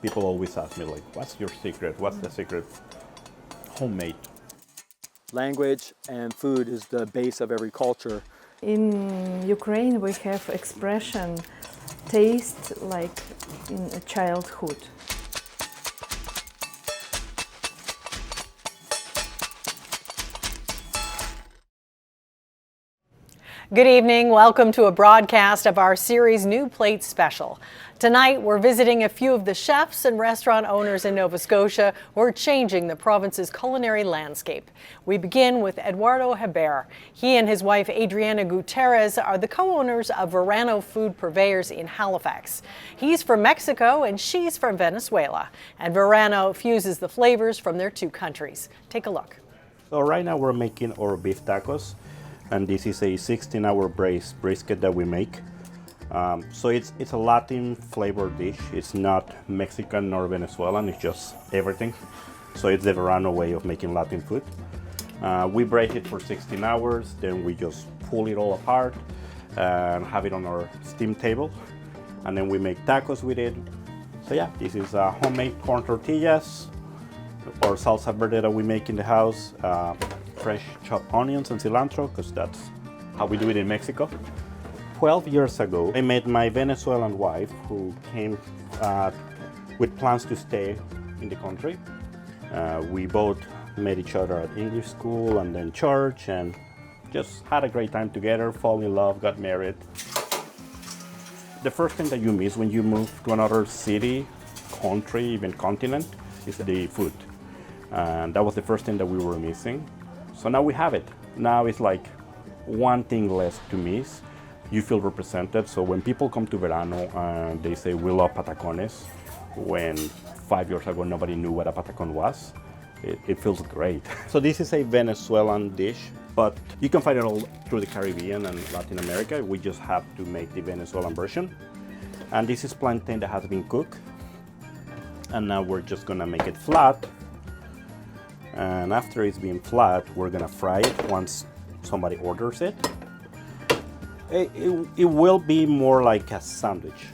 People always ask me, like, what's your secret? What's the secret? Homemade. Language and food is the base of every culture. In Ukraine, we have expression taste like in a childhood. Good evening. Welcome to a broadcast of our series New Plate Special. Tonight, we're visiting a few of the chefs and restaurant owners in Nova Scotia who are changing the province's culinary landscape. We begin with Eduardo Hebert. He and his wife, Adriana Gutierrez, are the co-owners of Verano food purveyors in Halifax. He's from Mexico and she's from Venezuela. And Verano fuses the flavors from their two countries. Take a look. So right now we're making our beef tacos. And this is a 16-hour brisket that we make. So it's a Latin flavor dish. It's not Mexican nor Venezuelan, it's just everything. So it's the Verano way of making Latin food. We braise it for 16 hours, then we just pull it all apart and have it on our steam table. And then we make tacos with it. So yeah, this is homemade corn tortillas or salsa verde that we make in the house. Fresh chopped onions and cilantro, because that's how we do it in Mexico. 12 years ago, I met my Venezuelan wife who came with plans to stay in the country. We both met each other at English school and then church and just had a great time together, fall in love, got married. The first thing that you miss when you move to another city, country, even continent, is the food. And that was the first thing that we were missing. So now we have it. Now it's like one thing less to miss. You feel represented. So when people come to Verano and they say, we love patacones, when 5 years ago nobody knew what a patacon was, it feels great. So this is a Venezuelan dish, but you can find it all through the Caribbean and Latin America. We just have to make the Venezuelan version. And this is plantain that has been cooked. And now we're just gonna make it flat. And after it's been flat, we're gonna fry it once somebody orders it. It will be more like a sandwich.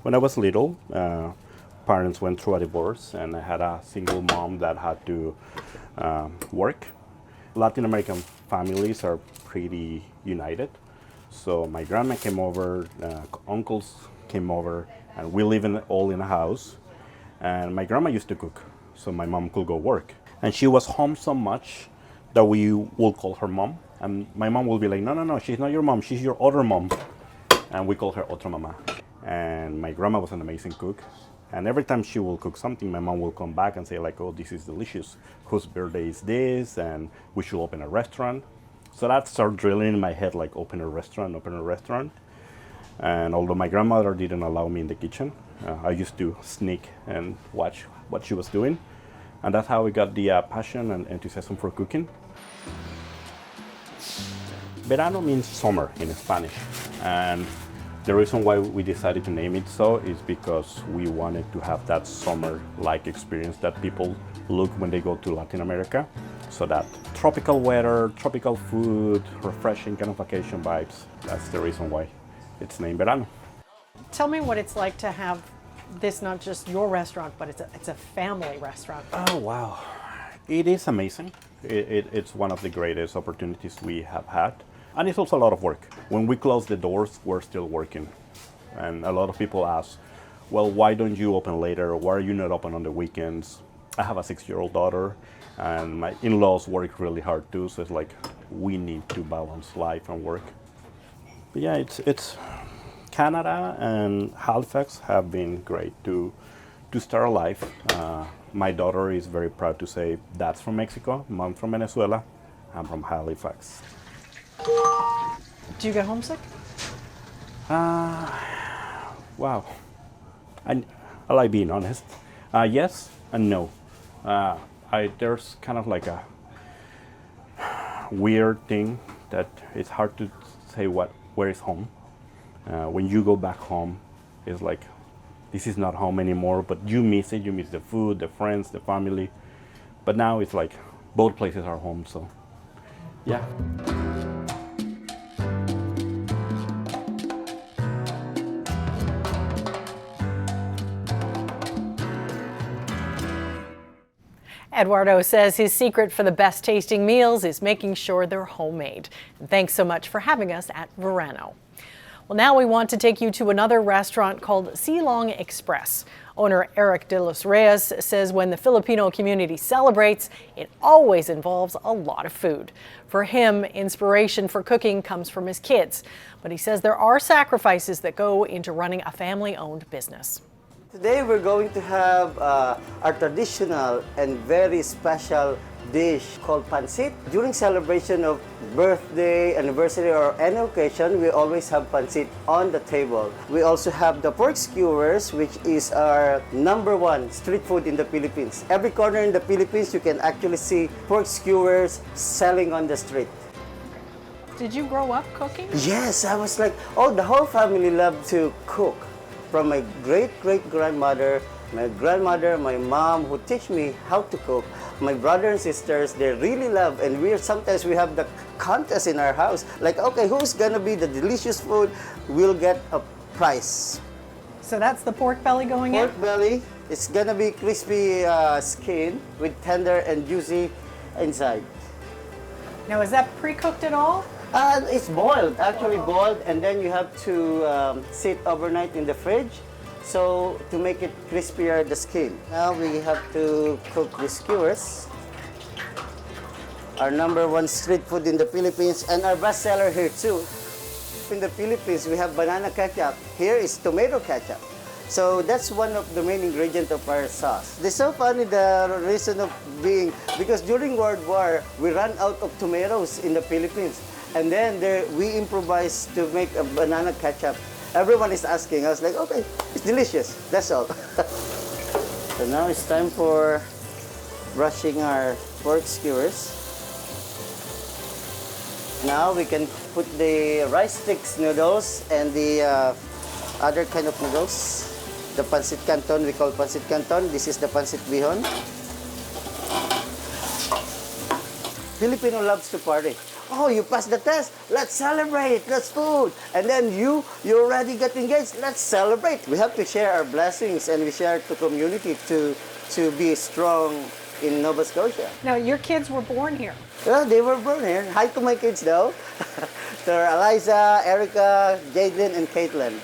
When I was little, parents went through a divorce and I had a single mom that had to work. Latin American families are pretty united. So my grandma came over, uncles came over, and we live all in a house. And my grandma used to cook, so my mom could go work. And she was home so much that we will call her mom. And my mom will be like, no, she's not your mom, she's your other mom. And we call her otra mama. And my grandma was an amazing cook. And every time she will cook something, my mom will come back and say like, oh, this is delicious. Whose birthday is this? And we should open a restaurant. So that started drilling in my head, like open a restaurant. And although my grandmother didn't allow me in the kitchen, I used to sneak and watch what she was doing. And that's how we got the passion and enthusiasm for cooking. Verano means summer in Spanish. And the reason why we decided to name it so is because we wanted to have that summer-like experience that people look when they go to Latin America. So that tropical weather, tropical food, refreshing kind of vacation vibes. That's the reason why it's named Verano. Tell me what it's like to have this, not just your restaurant, but it's a family restaurant. Oh, wow. It is amazing. It's one of the greatest opportunities we have had. And it's also a lot of work. When we close the doors, we're still working. And a lot of people ask, well, why don't you open later? Why are you not open on the weekends? I have a 6-year-old daughter, and my in-laws work really hard too. So it's like, we need to balance life and work. But yeah, it's Canada and Halifax have been great to start a life. My daughter is very proud to say, Dad's from Mexico, Mom from Venezuela, I'm from Halifax. Do you get homesick? Wow. I like being honest. Yes and no. There's kind of like a weird thing that it's hard to say where is home. When you go back home, it's like, this is not home anymore, but you miss it. You miss the food, the friends, the family. But now it's like, both places are home, so yeah. Eduardo says his secret for the best tasting meals is making sure they're homemade. And thanks so much for having us at Verano. Well, now we want to take you to another restaurant called Silong Express. Owner Eric de los Reyes says when the Filipino community celebrates, it always involves a lot of food. For him, inspiration for cooking comes from his kids, but he says there are sacrifices that go into running a family-owned business. Today we're going to have our traditional and very special dish called pancit. During celebration of birthday, anniversary, or any occasion, we always have pancit on the table. We also have the pork skewers, which is our #1 street food in the Philippines. Every corner in the Philippines, you can actually see pork skewers selling on the street. Did you grow up cooking? Yes, I was like, oh, the whole family loved to cook. From my great-great-grandmother, my grandmother, my mom, who teach me how to cook. My brother and sisters, they really love, and sometimes we have the contest in our house. Like, okay, who's gonna be the delicious food? We'll get a prize. So that's the pork belly going in? Pork belly, it's gonna be crispy skin with tender and juicy inside. Now, is that pre-cooked at all? It's boiled, actually boiled, and then you have to sit overnight in the fridge. So to make it crispier, the skin. Now we have to cook the skewers. Our #1 street food in the Philippines and our best seller here too. In the Philippines, we have banana ketchup. Here is tomato ketchup. So that's one of the main ingredients of our sauce. It's so funny, the reason of being, because during World War, we ran out of tomatoes in the Philippines. And then we improvised to make a banana ketchup. Everyone is asking. I was like, okay, it's delicious. That's all. So now it's time for brushing our pork skewers. Now we can put the rice sticks noodles and the other kind of noodles. The pancit canton, we call pancit canton. This is the pancit bihon. Filipino loves to party. Oh, you passed the test. Let's celebrate. Let's food. And then you already got engaged. Let's celebrate. We have to share our blessings, and we share to community to be strong in Nova Scotia. Now, your kids were born here. Well, they were born here. Hi to my kids, though. They're Eliza, Erica, Jaden, and Caitlin.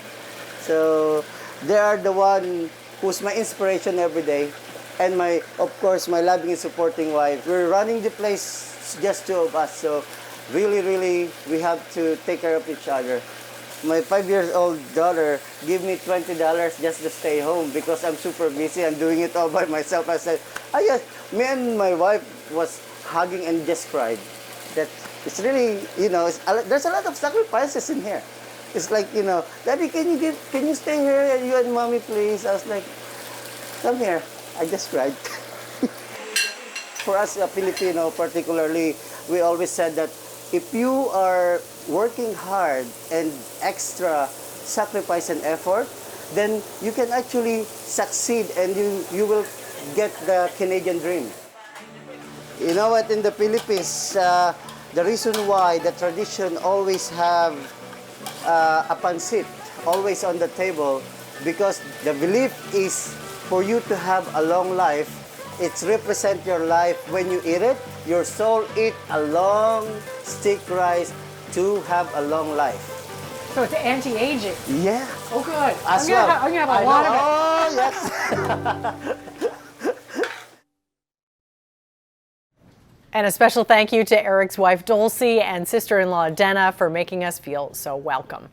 So they are the one who's my inspiration every day. And of course, my loving and supporting wife. We're running the place, just two of us. So really, really, we have to take care of each other. My 5-year-old daughter gave me $20 just to stay home because I'm super busy. I'm doing it all by myself. I said, yes. Me and my wife was hugging and just cried. That it's really, there's a lot of sacrifices in here. It's like, Daddy, can you stay here, you and Mommy, please? I was like, come here. I just cried. For us, Filipino particularly, we always said that if you are working hard and extra sacrifice and effort, then you can actually succeed and you will get the Canadian dream. You know what, in the Philippines, the reason why the tradition always have a pancit always on the table, because the belief is for you to have a long life. It's represent your life when you eat it. Your soul eat a long stick rice to have a long life. So it's anti-aging. Yeah. Oh, good. As I'm gonna have a lot of it. Oh, yes. And a special thank you to Eric's wife Dulcie and sister-in-law Dena for making us feel so welcome.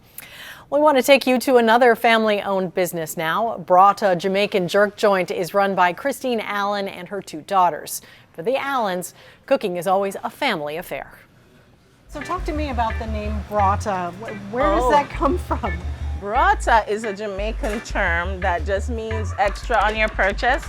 We want to take you to another family-owned business now. Brawta Jamaican jerk joint is run by Christine Allen and her 2 daughters. For the Allens, cooking is always a family affair. So talk to me about the name Brawta. Where does that come from? Brawta is a Jamaican term that just means extra on your purchase.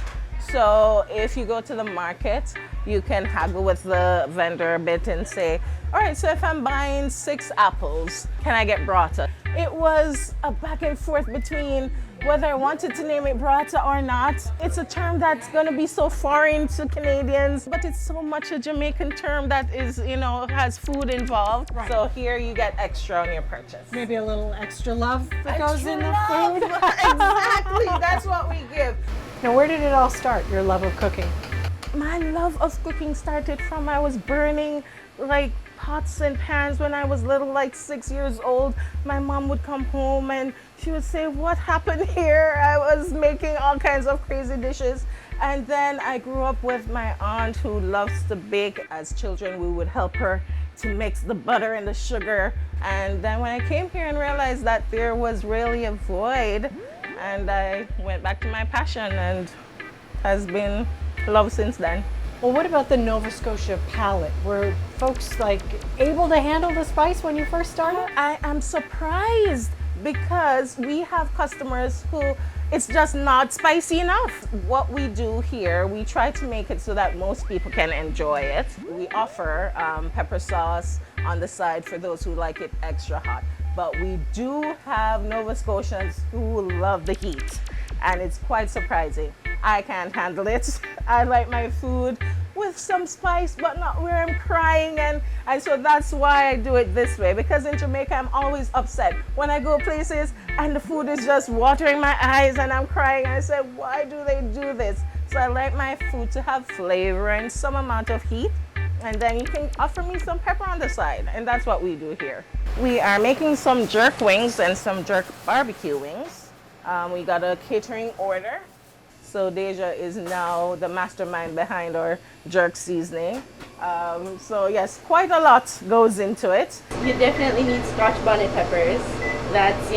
So if you go to the market, you can haggle with the vendor a bit and say, all right, so if I'm buying 6 apples, can I get Brawta? It was a back and forth between whether I wanted to name it Brawta or not. It's a term that's going to be so foreign to Canadians, but it's so much a Jamaican term that is, has food involved. Right. So here you get extra on your purchase. Maybe a little extra love that goes in the food. Exactly, that's what we give. Now, where did it all start, your love of cooking? my love of cooking started from I was burning like pots and pans when I was little, like 6 years old. My mom would come home and she would say, "What happened here?" I was making all kinds of crazy dishes. And then I grew up with my aunt who loves to bake. As children, we would help her to mix the butter and the sugar. And then when I came here and realized that there was really a void, and I went back to my passion and has been love since then. Well, what about the Nova Scotia palate? Were folks like able to handle the spice when you first started? I am surprised because we have customers who it's just not spicy enough. What we do here, we try to make it so that most people can enjoy it. We offer pepper sauce on the side for those who like it extra hot. But we do have Nova Scotians who love the heat, and it's quite surprising. I can't handle it. I like my food with some spice, but not where I'm crying, and so that's why I do it this way, because in Jamaica I'm always upset when I go places and the food is just watering my eyes and I'm crying. I say, why do they do this? So I like my food to have flavor and some amount of heat, and then you can offer me some pepper on the side, and that's what we do here. We are making some jerk wings and some jerk barbecue wings. We got a catering order. So Deja is now the mastermind behind our jerk seasoning. So yes, quite a lot goes into it. You definitely need scotch bonnet peppers. That's,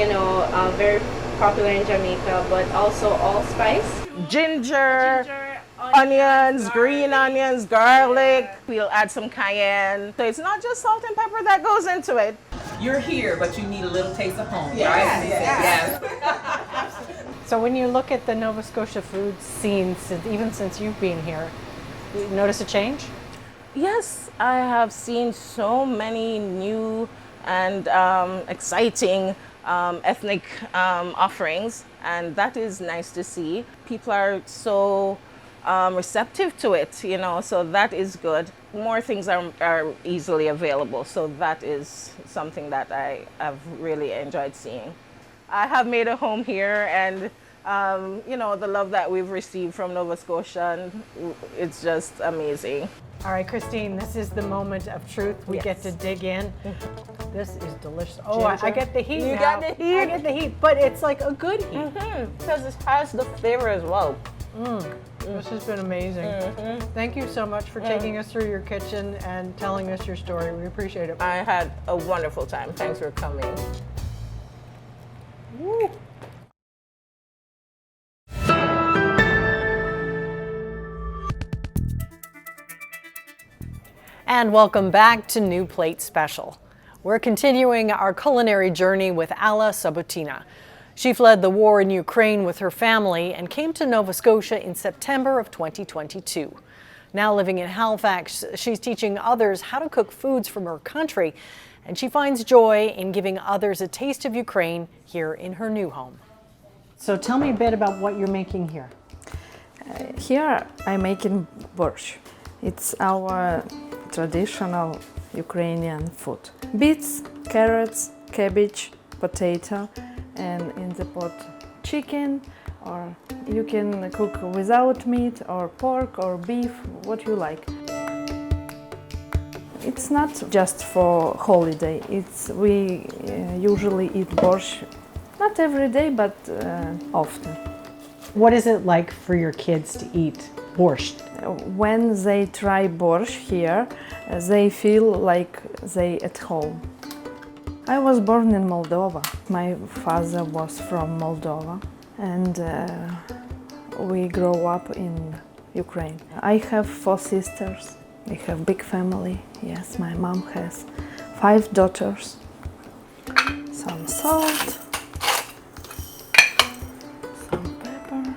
very popular in Jamaica, but also allspice. Ginger, onions, green onions, garlic. We'll add some cayenne. So it's not just salt and pepper that goes into it. You're here, but you need a little taste of home, right? Yes. So when you look at the Nova Scotia food scene, even since you've been here, you notice a change? Yes, I have seen so many new and exciting ethnic offerings, and that is nice to see. People are so receptive to it, so that is good. More things are easily available, so that is something that I have really enjoyed seeing. I have made a home here, and the love that we've received from Nova Scotia, and it's just amazing. All right, Christine, this is the moment of truth. We Yes. get to dig in. This is delicious. Oh, Ginger. I get the heat You now. got the heat? I get the heat, but it's like a good heat. Because it has the flavor as well. This has been amazing. Thank you so much for taking us through your kitchen and telling us your story. We appreciate it. I had a wonderful time. Thanks for coming. Woo. And welcome back to New Plate Special. We're continuing our culinary journey with Alla Sabutina. She fled the war in Ukraine with her family and came to Nova Scotia in September of 2022. Now living in Halifax, she's teaching others how to cook foods from her country, and she finds joy in giving others a taste of Ukraine here in her new home. So tell me a bit about what you're making here. Here I'm making borscht. It's our traditional Ukrainian food. Beets, carrots, cabbage, potato, and in the pot chicken, or you can cook without meat, or pork, or beef, what you like. It's not just for holiday. We usually eat borscht, not every day, but often. What is it like for your kids to eat borscht? When they try borscht here, they feel like they at home. I was born in Moldova. My father was from Moldova, and we grew up in Ukraine. I have 4 sisters. We have big family. Yes, my mom has 5 daughters. Some salt, some pepper.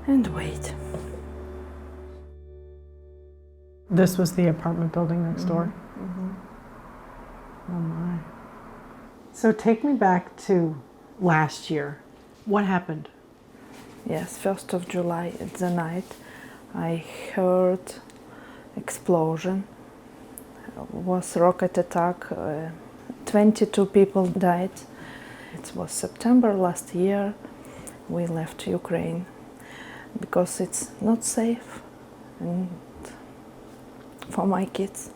And wait. This was the apartment building next door? Oh my. So take me back to last year. What happened? Yes, 1st of July at the night, I heard explosion. Was rocket attack. 22 people died. It was September last year. We left Ukraine because it's not safe and for my kids.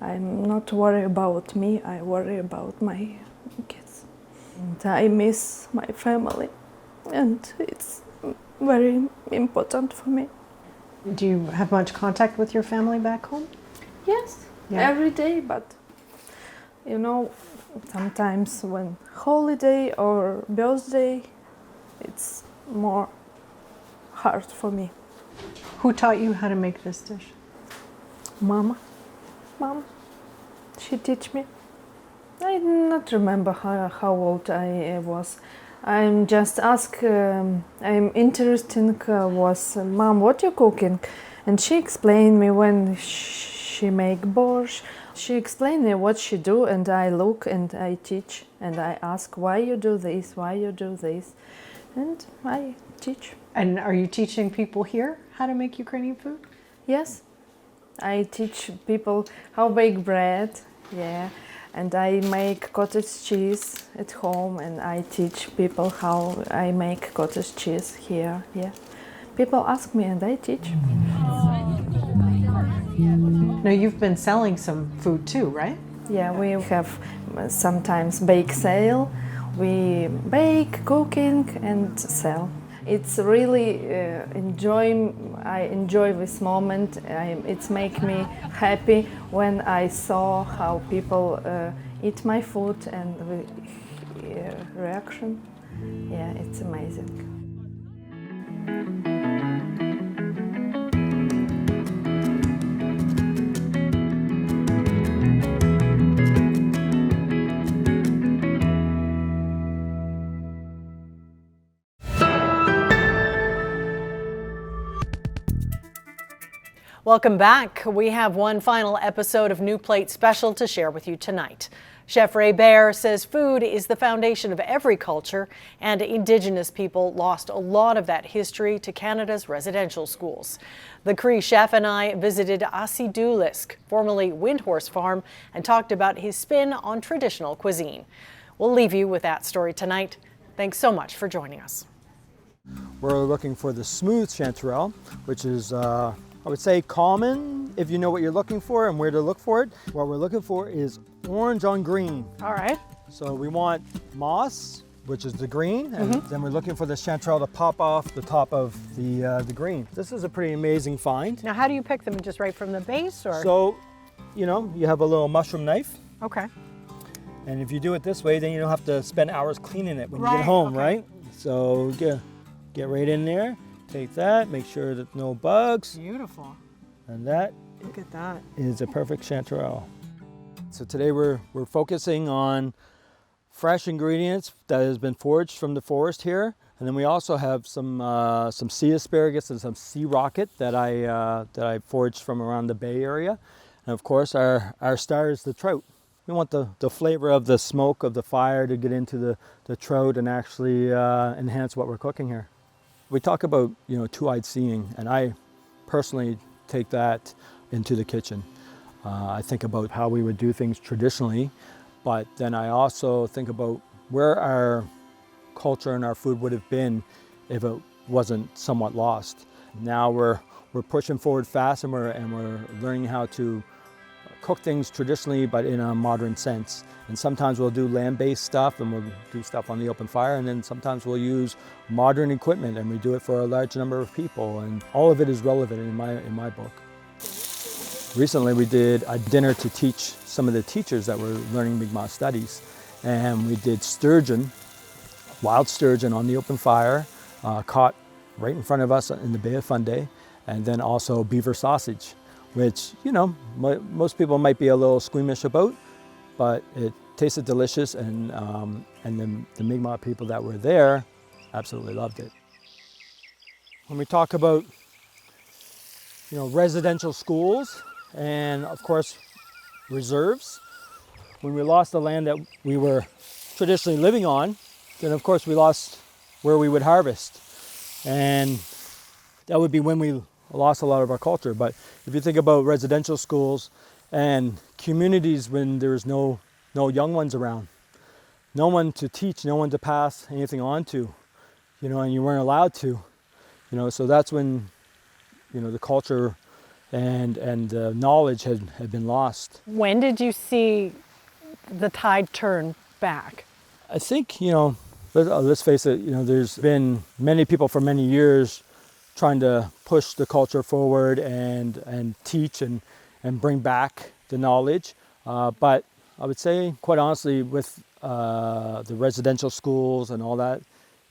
I'm not worried about me, I worry about my kids. And I miss my family and it's very important for me. Do you have much contact with your family back home? Yes, Yeah. every day, but you know, sometimes when holiday or birthday, it's more hard for me. Who taught you how to make this dish? Mom, she teach me. I not remember how old I was. I'm just ask. I'm interesting. Was Mom, what you cooking? And she explained me when she make borscht. She explained me what she do, and I look and I teach and I ask why you do this, why you do this, and I teach. And are you teaching people here how to make Ukrainian food? Yes, I teach people how bake bread, yeah, and I make cottage cheese at home, and I teach people how I make cottage cheese here, yeah. People ask me and I teach. Now you've been selling some food too, right? Yeah, we have sometimes bake sale. We bake, cooking and sell. It's really I enjoy this moment. It's make me happy when I saw how people eat my food and the reaction. Yeah, it's amazing. Welcome back. We have one final episode of New Plate Special to share with you tonight. Chef Ray Bear says food is the foundation of every culture, and Indigenous people lost a lot of that history to Canada's residential schools. The Cree chef and I visited Asidulisk, formerly Windhorse Farm, and talked about his spin on traditional cuisine. We'll leave you with that story tonight. Thanks so much for joining us. We're looking for the smooth chanterelle, which is I would say common if you know what you're looking for and where to look for it. What we're looking for is orange on green. All right. So we want moss, which is the green, and then we're looking for the chanterelle to pop off the top of the green. This is a pretty amazing find. Now how do you pick them? Just right from the base or? So, you know, you have a little mushroom knife, Okay. and if you do it this way, then you don't have to spend hours cleaning it when you Right, get home, okay. right? So get right in there, take that, make sure that no bugs, Beautiful. and that Look at that. is a perfect chanterelle. So today we're focusing on fresh ingredients that has been foraged from the forest here, and then we also have some sea asparagus and some sea rocket that I foraged from around the Bay area, and of course our star is the trout. We want the flavor of the smoke of the fire to get into the trout and actually enhance what we're cooking here. We talk about, you know, two-eyed seeing, and I personally take that into the kitchen. I think about how we would do things traditionally, but then I also think about where our culture and our food would have been if it wasn't somewhat lost. Now we're pushing forward fast, and we're learning how to cook things traditionally, but in a modern sense. And sometimes we'll do land-based stuff, and we'll do stuff on the open fire, and then sometimes we'll use modern equipment, and we do it for a large number of people, and all of it is relevant in my book. Recently we did a dinner to teach some of the teachers that were learning Mi'kmaq studies, and we did sturgeon, wild sturgeon on the open fire, caught right in front of us in the Bay of Fundy, and then also beaver sausage, which, you know, most people might be a little squeamish about, but it tasted delicious, and the Mi'kmaq people that were there absolutely loved it. When we talk about, you know, residential schools and of course reserves, when we lost the land that we were traditionally living on, then of course we lost where we would harvest, and that would be when we lost a lot of our culture. But if you think about residential schools and communities when there's no young ones around, no one to teach, no one to pass anything on to, and you weren't allowed to, so that's when, the culture and knowledge had been lost. When did you see the tide turn back? I think, let's face it, there's been many people for many years trying to push the culture forward and teach and bring back the knowledge. But I would say, quite honestly, with the residential schools and all that,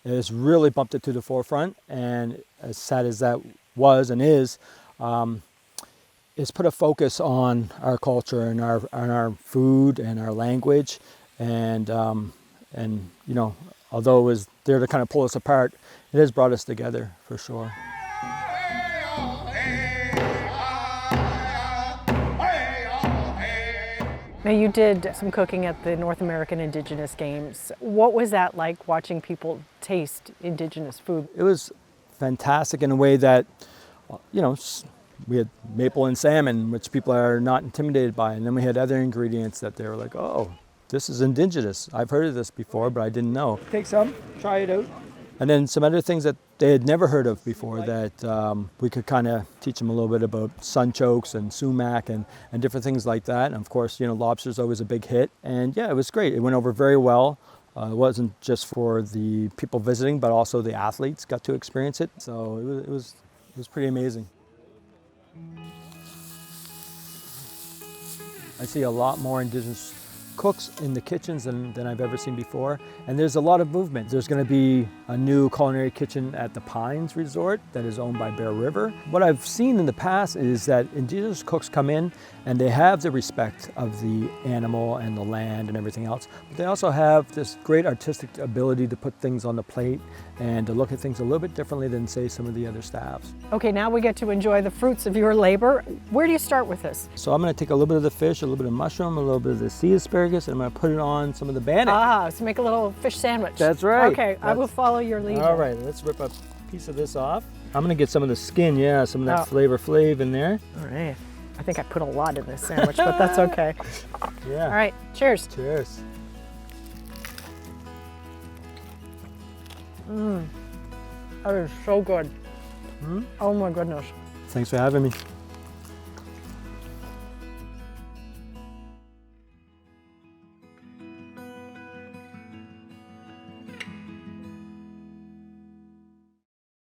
it's really bumped it to the forefront. And as sad as that was and is, it's put a focus on our culture and our food and our language. And although it was there to kind of pull us apart, it has brought us together for sure. Now, you did some cooking at the North American Indigenous Games. What was that like, watching people taste Indigenous food? It was fantastic in a way that, we had maple and salmon, which people are not intimidated by. And then we had other ingredients that they were like, oh, this is Indigenous. I've heard of this before, but I didn't know. Take some, try it out. And then some other things that they had never heard of before that we could kind of teach them a little bit about sunchokes and sumac and different things like that. And of course, lobster's always a big hit. And yeah, it was great. It went over very well. It wasn't just for the people visiting, but also the athletes got to experience it. So it was pretty amazing. I see a lot more Indigenous cooks in the kitchens than I've ever seen before. And there's a lot of movement. There's going to be a new culinary kitchen at the Pines Resort that is owned by Bear River. What I've seen in the past is that Indigenous cooks come in and they have the respect of the animal and the land and everything else. But they also have this great artistic ability to put things on the plate and to look at things a little bit differently than, say, some of the other staffs. Okay, now we get to enjoy the fruits of your labor. Where do you start with this? So I'm going to take a little bit of the fish, a little bit of mushroom, a little bit of the sea asparagus, and I'm going to put it on some of the bannock. Ah, so make a little fish sandwich. That's right. Okay, I will follow your lead. All right, let's rip a piece of this off. I'm going to get some of the skin, some of that flavor flav in there. All right. I think I put a lot in this sandwich, but that's okay. Yeah. All right, cheers. Cheers. That is so good. Oh my goodness. Thanks for having me.